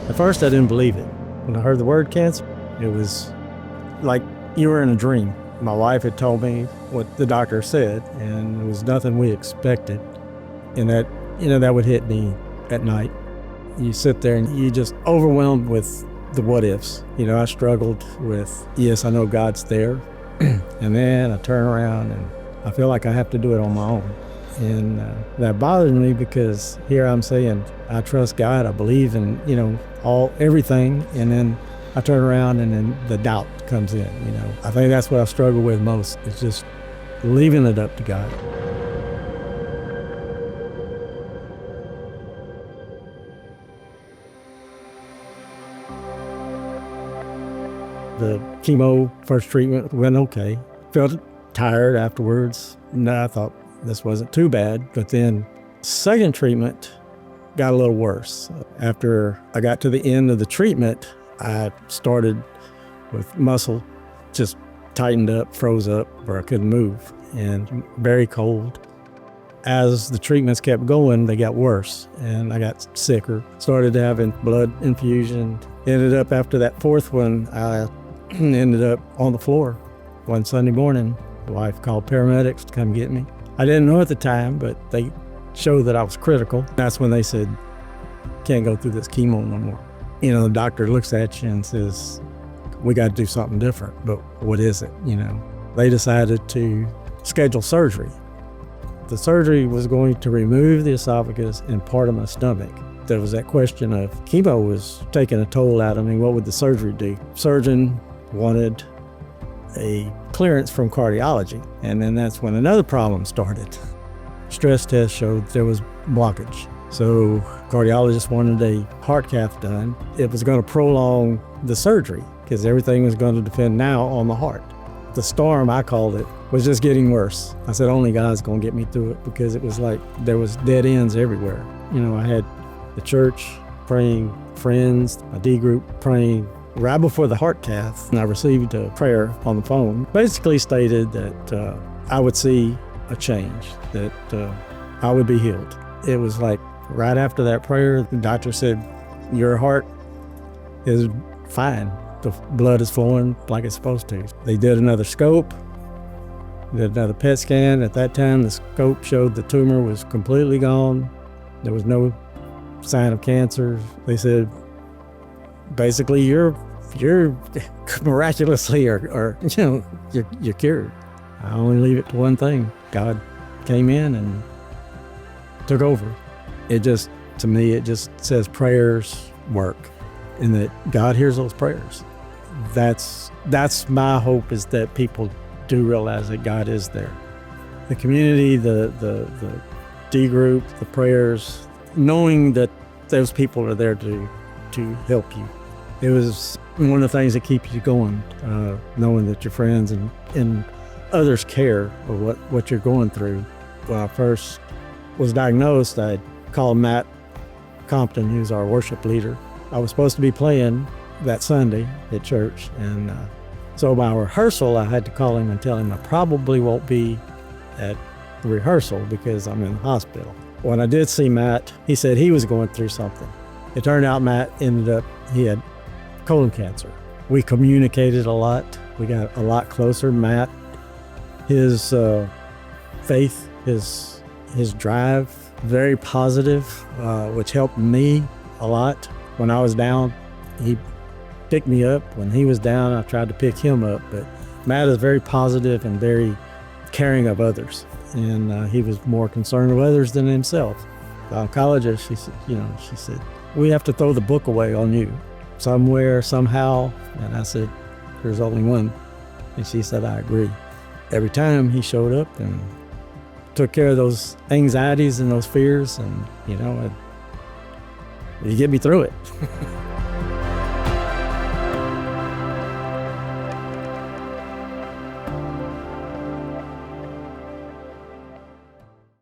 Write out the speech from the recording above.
At first, I didn't believe it. When I heard the word cancer, it was like you were in a dream. My wife had told me what the doctor said, and it was nothing we expected. And that would hit me at night. You sit there and you just overwhelmed with the what ifs. I struggled with, yes, I know God's there. And then I turn around and I feel like I have to do it on my own. And that bothers me because here I'm saying, I trust God, I believe in, everything. And then I turn around and then the doubt comes in, I think that's what I struggle with most. It's just leaving it up to God. The chemo first treatment went okay. Felt tired afterwards. No, I thought this wasn't too bad. But then second treatment got a little worse. After I got to the end of the treatment, I started with muscle just tightened up, froze up where I couldn't move, and very cold. As the treatments kept going, they got worse, and I got sicker. Started having blood infusion. Ended up after that fourth one, I ended up on the floor one Sunday morning. The wife called paramedics to come get me. I didn't know at the time, but they showed that I was critical. That's when they said, can't go through this chemo no more. The doctor looks at you and says, we got to do something different, but what is it? They decided to schedule surgery. The surgery was going to remove the esophagus and part of my stomach. There was that question of chemo was taking a toll out of me. What would the surgery do? Surgeon wanted a clearance from cardiology. And then that's when another problem started. Stress test showed there was blockage. So cardiologist wanted a heart cath done. It was going to prolong the surgery because everything was going to depend now on the heart. The storm, I called it, was just getting worse. I said, only God's going to get me through it, because it was like there was dead ends everywhere. I had the church praying, friends, my D group praying. Right before the heart cath, and I received a prayer on the phone. Basically stated that I would see a change, that I would be healed. It was like right after that prayer, the doctor said, your heart is fine. The blood is flowing like it's supposed to. They did another scope, did another PET scan. At that time, the scope showed the tumor was completely gone. There was no sign of cancer. They said, basically, you're miraculously you're cured. I only leave it to one thing. God came in and took over. To me, it just says prayers work, and that God hears those prayers. That's my hope, is that people do realize that God is there. The community, the D group, the prayers, knowing that those people are there to help you. It was one of the things that keeps you going, knowing that your friends and others care of what you're going through. When I first was diagnosed, I called Matt Compton, who's our worship leader. I was supposed to be playing that Sunday at church, and so by rehearsal, I had to call him and tell him I probably won't be at the rehearsal because I'm in the hospital. When I did see Matt, he said he was going through something. It turned out Matt he had colon cancer. We communicated a lot. We got a lot closer. Matt, his faith, his drive, very positive, which helped me a lot. When I was down, he picked me up. When he was down, I tried to pick him up. But Matt is very positive and very caring of others. And he was more concerned with others than himself. The oncologist, she said, we have to throw the book away on you somewhere, somehow. And I said, there's only one. And she said, I agree. Every time he showed up and took care of those anxieties and those fears, and you get me through it.